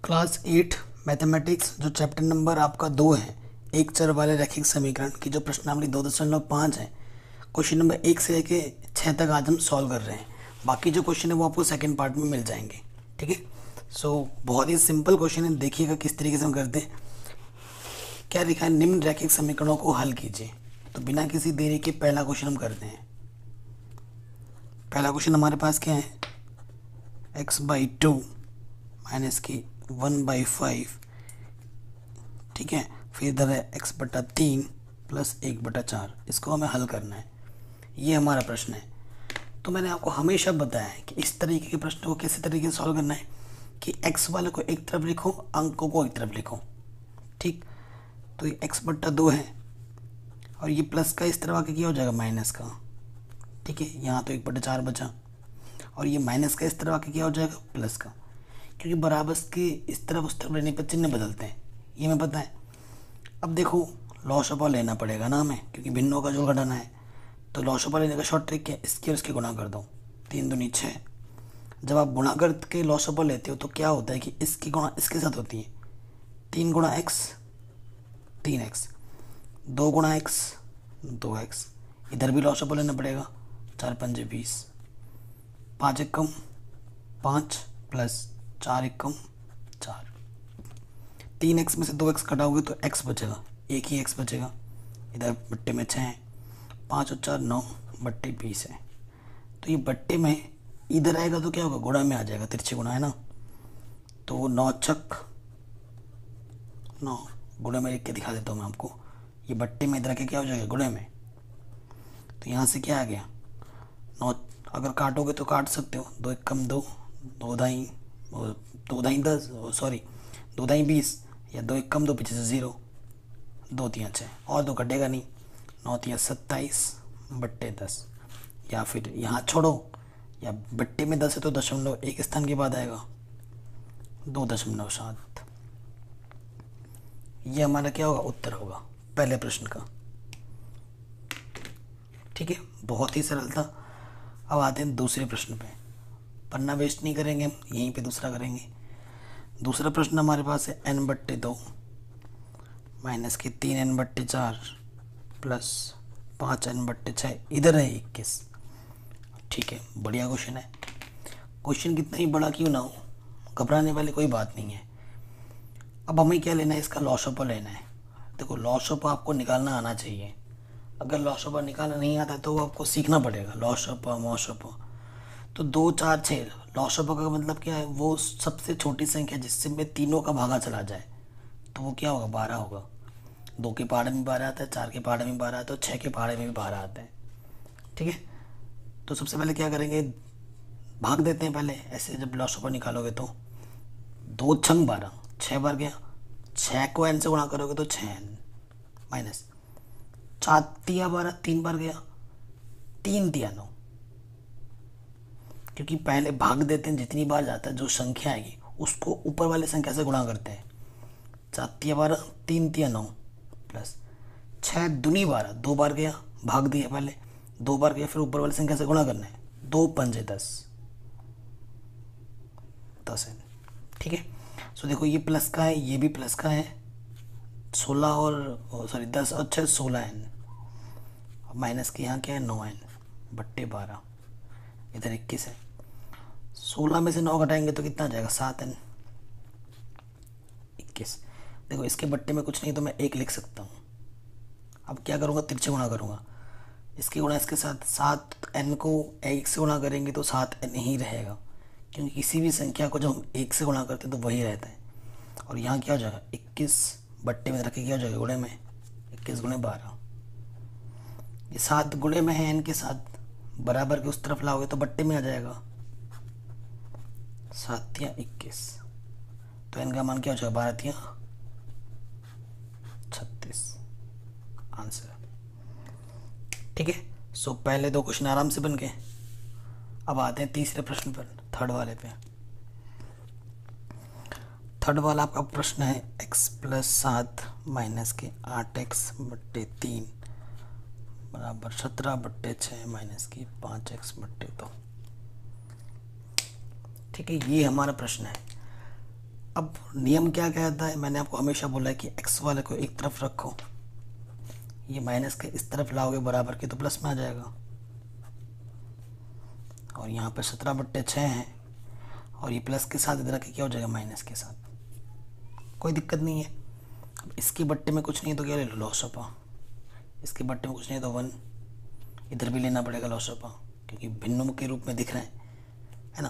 Class 8 mathematics जो chapter number आपका 2 है, एक चर वाले रैखिक समीकरण की जो प्रश्नावली 2.5 है, क्वेश्चन नंबर 1 से लेके 6 तक आज हम सॉल्व कर रहे हैं। बाकी जो क्वेश्चन है वो आपको सेकंड पार्ट में मिल जाएंगे। ठीक है, सो बहुत ही सिंपल क्वेश्चन है, देखिएगा किस तरीके से हम करते हैं। क्या लिखा है, निम्न रैखिक समीकरणों को हल कीजिए। तो बिना किसी देरी के पहला क्वेश्चन हम करते हैं। पहला क्वेश्चन हमारे पास क्या है, x/2 माइनस की 1/5। ठीक है, फिर इधर है x/3 प्लस 1/4। इसको हमें हल करना है, ये हमारा प्रश्न है। तो मैंने आपको हमेशा बताया है कि इस तरीके के प्रश्न को कैसे तरीके से सॉल्व करना है कि x वाले को एक तरफ लिखो, अंकों को एक तरफ लिखो। ठीक, तो ये x/2 है और ये प्लस का इस तरफ आके क्या हो जाएगा, माइनस का। ठीक है, यहाँ तो 1/4 बचा और ये माइनस का इस तरफ आके क्या हो जाएगा, प्लस का। क्योंकि बराबर के इस तरफ उस तरफ लेने पर चिन्ह बदलते हैं, ये हमें पता है। अब देखो, लॉस ऑफ ऑल लेना पड़ेगा ना हमें, क्योंकि भिन्नों का जोड़ घटाना है। तो लॉस ऑफ ऑल लेने का शॉर्ट ट्रिक है, इसके और इसके गुणा कर दो, 3 दूनी 6। जब आप गुणा करके लॉस ऑफ ऑल लेते हो तो क्या होता है कि इसकी गुणा इसके साथ होती है। 3 गुणा x 3x, 2 गुणा x 2x। इधर भी लॉस ऑफ ऑल लेना पड़ेगा, 4 पंजे 20, 5 एकम 5 प्लस 4 एकम 4। 3x में से 2x घटाओगे तो x बचेगा, एक ही x बचेगा। इधर बट्टे में 6 है, 5 और 4 9 बट्टे 20 है। तो ये बट्टे में इधर आएगा तो क्या होगा, गुणा में आ जाएगा, तिरछे गुणा है ना। तो 9 छक 9, गुणा में लिख के दिखा देता हूँ मैं आपको। ये बट्टे में इधर आके क्या हो जाएगा, गुणा में। तो यहाँ से क्या आ गया, 9। अगर काटोगे तो काट सकते हो, 2 एकम 2, 2 दाई 10, सॉरी 2 दाई 20, या 2 एकम 2 पीछे से 0, 2 तियाँ 6 और 2 कटेगा नहीं, 9 तियाँ 27 बट्टे 10। या फिर यहाँ छोड़ो, या बट्टे में 10 है तो दशमलव एक स्थान के बाद आएगा, 2.7। ये हमारा क्या होगा, उत्तर होगा पहले प्रश्न का। ठीक है, बहुत ही सरल था। अब आते हैं दूसरे प्रश्न पे। पन्ना वेस्ट नहीं करेंगे हम, यहीं पे दूसरा करेंगे। दूसरा प्रश्न हमारे पास है n/2 माइनस की 3n/4 प्लस 5n/6। इधर है 21। ठीक है, बढ़िया क्वेश्चन है। क्वेश्चन कितना ही बड़ा क्यों ना हो, घबराने वाली कोई बात नहीं है। अब हमें क्या लेना है, इसका लॉस ऑफ लेना है। देखो, लॉस ऑफ आपको निकालना आना चाहिए। अगर लॉस ऑफ निकालना नहीं आता तो आपको सीखना पड़ेगा, लॉस ऑफ मॉस ऑफ। तो 2 4 6, लॉस ऑफ का मतलब क्या है, वो सबसे छोटी संख्या जिससे में तीनों का भागा चला जाए, तो वो क्या होगा, 12 होगा। 2 के पहाड़े में 12 आता है, 4 के पहाड़े में 12 आता है, 6 के पहाड़े में भी 12 आता है। ठीक है, तो सबसे पहले क्या करेंगे, भाग देते हैं पहले। ऐसे जब लॉस ऑफ निकालोगे तो 2 छंग 12, 6 बार गया। 6 को n से गुणा करोगे तो 6n माइनस 4 तिया 12, 3 बार गया, 3 तिया 9। क्योंकि पहले भाग देते हैं, जितनी बार जाता है जो संख्या आएगी उसको ऊपर वाले संख्या से गुणा करते हैं। 4 तिया 12, 3 तिया 9 प्लस 6 दूनी 12, 2 बार गया, भाग दिया पहले, 2 बार गया, फिर ऊपर वाली संख्या से गुणा करना है। 2 पंजे 10 है। ठीक है, सो देखो, ये प्लस का है, ये भी प्लस का है। 16 और सॉरी 10 और 6 16n, माइनस के यहाँ क्या है, 9n बट्टे 12। इधर 21 है, 16 में से 9 घटाएंगे तो कितना आ जाएगा, 7n 21। देखो, इसके बट्टे में कुछ नहीं तो मैं 1 लिख सकता हूँ। अब क्या करूँगा, तिरछे गुणा करूँगा। इसके गुणा इसके साथ, 7n को 1 से गुणा करेंगे तो 7n ही रहेगा, क्योंकि किसी भी संख्या को जब हम 1 से गुणा करते हैं तो वही रहता है। और यहाँ क्या हो जाएगा, 21 बट्टे में रखे क्या हो जाएगा, गुणे में 21 गुणे 12। ये 7 गुणे में है n के साथ, बराबर के उस तरफ लाओगे तो बट्टे में आ जाएगा, 7 तिया 21। तो n का मान क्या हो जाएगा, 12 तिया 36 आंसर। ठीक है, सो पहले 2 क्वेश्चन आराम से बन गए। अब आते हैं तीसरे प्रश्न पर, थर्ड वाले पे। थर्ड वाला आपका प्रश्न है x+7 माइनस के 8x/3 बराबर 17/6 माइनस की 5x/2। ठीक है, ये हमारा प्रश्न है। अब नियम क्या कहता है, मैंने आपको हमेशा बोला है कि एक्स वाले को एक तरफ रखो, ये माइनस के इस तरफ लाओगे बराबर के तो प्लस में आ जाएगा। और यहाँ पे 17/6 है और ये प्लस के साथ इधर के क्या हो जाएगा माइनस के साथ, कोई दिक्कत नहीं है। अब इसके बट्टे में कुछ नहीं है तो क्या ले लो लॉस ऑफ, इसके बट्टे में कुछ नहीं है तो 1, इधर भी लेना पड़ेगा लॉस ऑफ क्योंकि भिन्नों के रूप में दिख रहे हैं, है ना।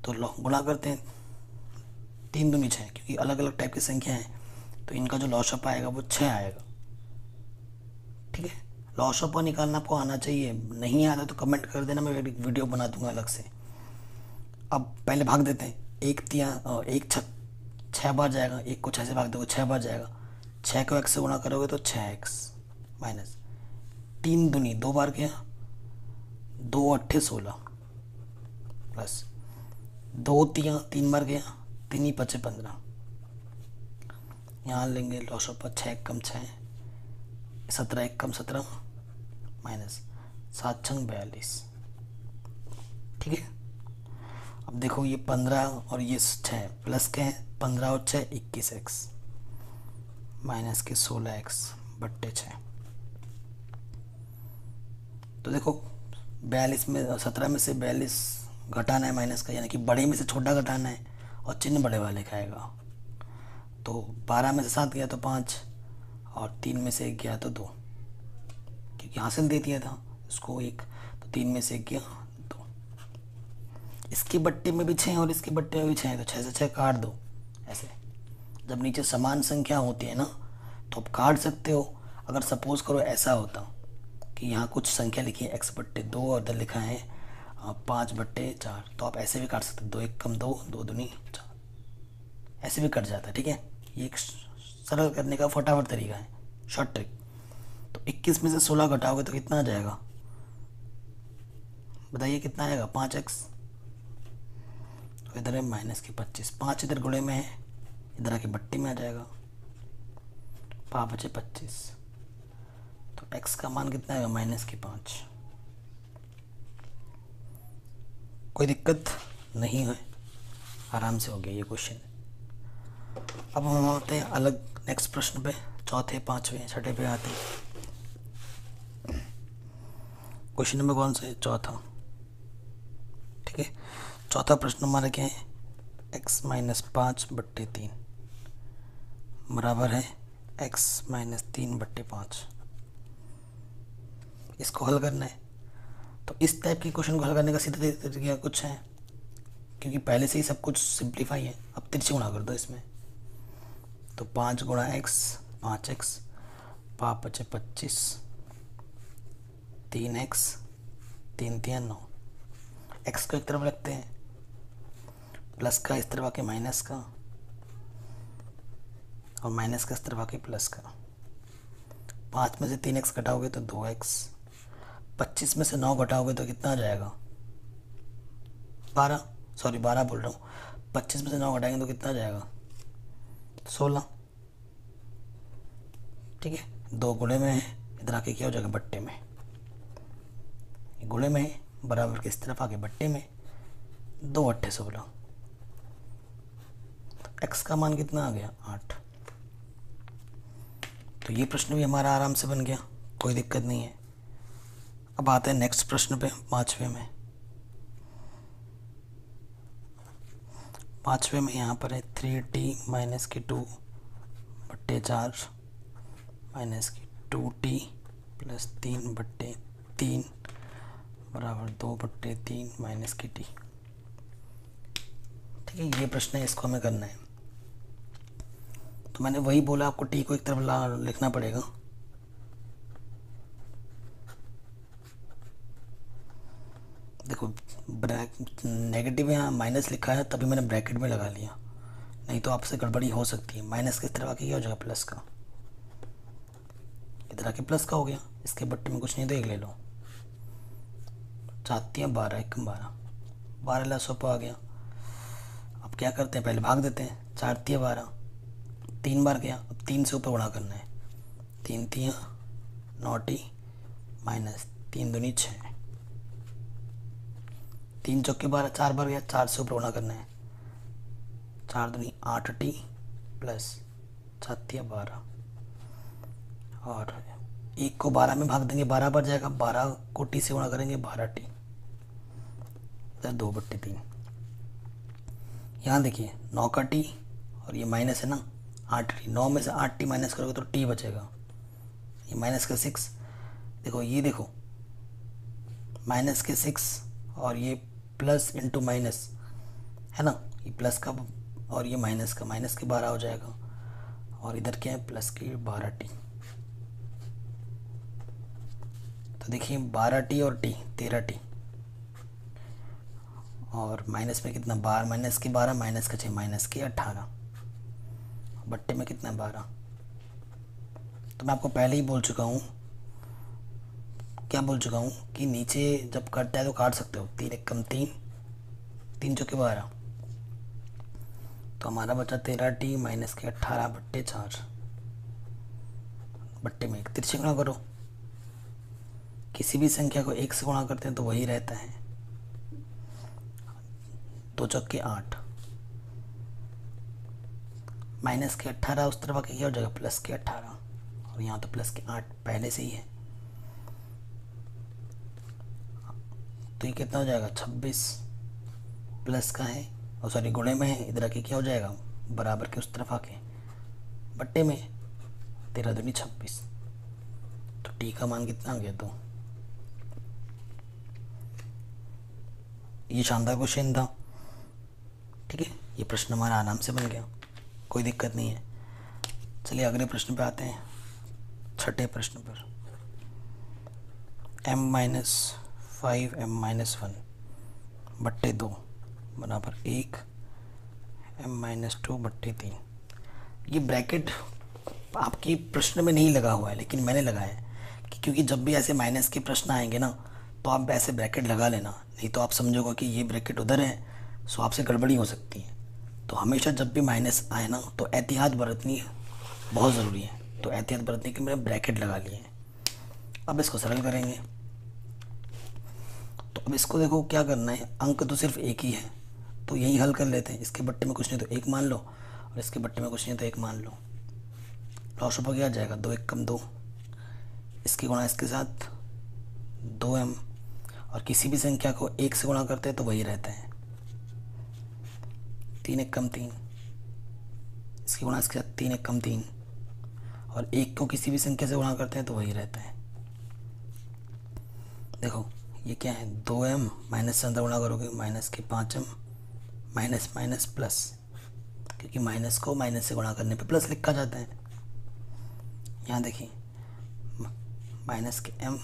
तो गुणा करते हैं, 3 दूनी 6, क्योंकि अलग अलग टाइप की संख्या है तो इनका जो लॉस ऑफ आएगा वो 6 आएगा। ठीक है, लॉस ऑफ निकालना आपको आना चाहिए, नहीं आता तो कमेंट कर देना, मैं वीडियो बना दूंगा अलग से। अब पहले भाग देते हैं, एक 6 बार जाएगा, एक को 6 से भाग दोगे 6 बार जाएगा, 6 को x से गुणा करोगे तो 6x माइनस 3 दूनी 2 बार किया, 2 8 16 प्लस 2 3 बार गया, 3 5 15, यहाँ लेंगे loss of 6 come 6 17 1 come 17 minus 7 6 42। ठीक है, अब देखो ये 15 और ये 6 प्लस के हैं, 15 और 6 21x माइनस के 16x/6। तो देखो 42 में 17 में से 42 घटाना है माइनस का, यानी कि बड़े में से छोटा घटाना है और चिन्ह बड़े वाले का आएगा। तो 12 में से 7 गया तो 5 और 3 में से 1 गया तो 2, क्योंकि हासिल दे दिया था इसको 1, तो 3 में से 1 गया 2। इसके बट्टे में भी 6 और इसके बट्टे में भी 6 है तो 6 से 6 काट दो। ऐसे जब नीचे समान संख्या होती है ना तो आप काट सकते हो। अगर सपोज करो ऐसा होता कि यहाँ कुछ संख्या लिखी है x/2 और इधर लिखा है 5/4, तो आप ऐसे भी काट सकते हो, 2 1 कम 2, 2 दूनी 4, ऐसे भी कट जाता है। ठीक है, ये एक सरल करने का फटाफट तरीका है, शॉर्ट ट्रिक। तो 21 में से 16 घटाओगे तो कितना आ जाएगा, बताइए कितना आएगा, 5x। तो इधर है माइनस की 25, 5 इधर गुणे में है, इधर आके बट्टी में आ जाएगा, 5 बचे 25। तो x का मान कितना आएगा, माइनस की 5। कोई दिक्कत नहीं है, आराम से हो गया ये क्वेश्चन। अब हम आते हैं अलग नेक्स्ट प्रश्न पे, चौथे 5वें 6ठे पे आते हैं। क्वेश्चन नंबर कौन सा है, चौथा। ठीक है, चौथा प्रश्न हमारा क्या है, x माइनस 5/3 बराबर है x माइनस 3/5। इसको हल करना है। तो इस टाइप के क्वेश्चन को हल करने का सीधा तरीका कुछ है, क्योंकि पहले से ही सब कुछ सिंप्लीफाई है। अब तिरछे गुणा कर दो इसमें, तो 5 गुणा x 5x, 5 बचे 25, 3x 3 3 9। x को एक तरफ रखते हैं, प्लस का इस तरफ आके माइनस का और माइनस का इस तरफ आके प्लस का। 5 में से 3x घटाओगे तो 2x, 25 में से 9 घटाओगे तो कितना आ जाएगा, 12 बोल रहा हूँ। 25 में से 9 घटाएंगे तो कितना आ जाएगा, 16। ठीक है, 2 गुणे में है, इधर आके क्या हो जाएगा, बट्टे में। गुणे में है, बराबर के इस तरफ आके बट्टे में, 2 8 16। x का मान कितना आ गया, 8। तो ये प्रश्न भी हमारा आराम से बन गया, कोई दिक्कत नहीं है। अब आते हैं नेक्स्ट प्रश्न पे, 5वें में। 5वें में यहाँ पर है 3t माइनस की 2/4 माइनस की 2t प्लस 3/3 बराबर 2/3 माइनस की t। ठीक है, ये प्रश्न है, इसको हमें करना है। तो मैंने वही बोला आपको, t को एक तरफ लिखना पड़ेगा। देखो नेगेटिव यहाँ माइनस लिखा है तभी मैंने ब्रैकेट में लगा लिया, नहीं तो आपसे गड़बड़ी हो सकती है। माइनस किस तरह आके क्या हो जाएगा, प्लस का, इधर आके प्लस का हो गया। इसके बट्टे में कुछ नहीं तो 1 ले लो, 4 12 1 12, 12 लॉस ऑफ आ गया। अब क्या करते हैं, पहले भाग देते हैं, 4 12, 3 बार गया, अब 3 से ऊपर गुणा करना है, 3 3 9t माइनस 3 दूनी 6, 3 चौके 12, 4 बार गया, 4 से ऊपर गुणा करना है, 4 दूनी 8t प्लस 7 12, और 1 को 12 में भाग देंगे 12 पर जाएगा, 12 को t से गुणा करेंगे 12t, 2/3। यहाँ देखिए 9 का t और ये माइनस है ना 8t, 9 में से 8t माइनस करोगे तो t बचेगा, ये माइनस का 6, देखो ये देखो माइनस के 6 और ये प्लस इंटू माइनस है ना, ये प्लस का और ये माइनस का, माइनस के 12 हो जाएगा, और इधर क्या है प्लस के 12t। तो देखिए 12t और t 13t, और माइनस में कितना 12, माइनस के 12 माइनस का 6 माइनस के 18, बट्टे में कितना 12। तो मैं आपको पहले ही बोल चुका हूँ, क्या बोल चुका हूँ कि नीचे जब कटता है तो काट सकते हो, 3 एक कम 3, 3 चौके 12, तो हमारा बचा 13t माइनस के 18/4, बट्टे में 1 तिरछे गुणा करो, किसी भी संख्या को 1 से गुणा करते हैं तो वही रहता है, 2 चौके 8, माइनस के 18 उस तरफ आके क्या हो जाएगा प्लस के 18, और यहाँ तो प्लस के 8 पहले से ही है, तो ये कितना हो जाएगा 26 प्लस का है, और सॉरी गुणे में है, इधर आके क्या हो जाएगा बराबर के उस तरफ आके बट्टे में 13 दूनी 26, तो टी का मान कितना आ गया। तो ये शानदार क्वेश्चन था, ठीक है, ये प्रश्न हमारा आराम से बन गया, कोई दिक्कत नहीं है। चलिए अगले प्रश्न पे आते हैं, छठे प्रश्न पर। m-5 m-1 बट्टे 2 बराबर 1 m-2/3। ये ब्रैकेट आपकी प्रश्न में नहीं लगा हुआ है, लेकिन मैंने लगाया है कि क्योंकि जब भी ऐसे माइनस के प्रश्न आएंगे ना तो आप ऐसे ब्रैकेट लगा लेना, नहीं तो आप समझोगे कि ये ब्रैकेट उधर है, सो आपसे गड़बड़ी हो सकती है। तो हमेशा जब भी माइनस आए ना तो एहतियात बरतनी बहुत ज़रूरी है, तो एहतियात बरतने के मैंने ब्रैकेट लगा लिए हैं। अब इसको सरल करेंगे, तो अब इसको देखो क्या करना है, अंक तो सिर्फ एक ही है तो यही हल कर लेते हैं, इसके बट्टे में कुछ नहीं तो 1 मान लो, और इसके बट्टे में कुछ नहीं तो 1 मान लो, लॉस ऊपर क्या आ जाएगा 2 1 कम 2, इसकी गुणा इसके साथ 2m, और किसी भी संख्या को 1 से गुणा करते हैं तो वही रहता है, 3 1 कम 3, इसकी गुणा इसके साथ 3 1 कम 3, और 1 को किसी भी संख्या से गुणा करते हैं तो वही रहता है। देखो ये क्या है 2m माइनस से अंदर गुणा करोगे माइनस के 5m, माइनस माइनस प्लस, क्योंकि माइनस को माइनस से गुणा करने पे प्लस लिखा जाता है। यहाँ देखिए माइनस के m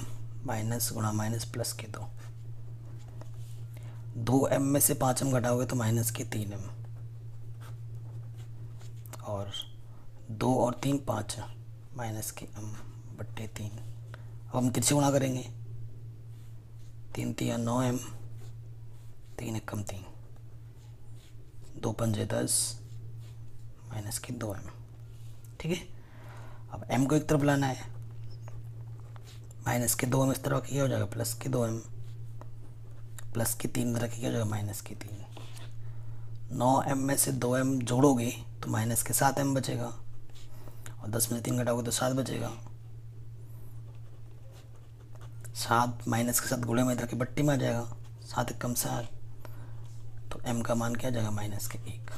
माइनस गुणा माइनस प्लस के 2m में से 5m घटाओगे तो माइनस के 3m, और 2 और 3 5 माइनस के m/3। अब हम तिरछे गुणा करेंगे, 3 3 9m, 3 1 कम 3, 2 पंजे 10 माइनस के 2m, ठीक है। अब m को एक तरफ लाना है, माइनस के 2m इस तरफ क्या हो जाएगा प्लस के 2m, प्लस के 3 इधर क्या हो जाएगा माइनस के 3, 9m में से 2m जोड़ोगे तो माइनस के 7m बचेगा, और 10 में से 3 घटाओगे तो 7 बचेगा, 7 माइनस के साथ गुणे में इधर की बट्टी में आ जाएगा, 7 1 कम 7, तो m का मान क्या आ जाएगा माइनस के 1।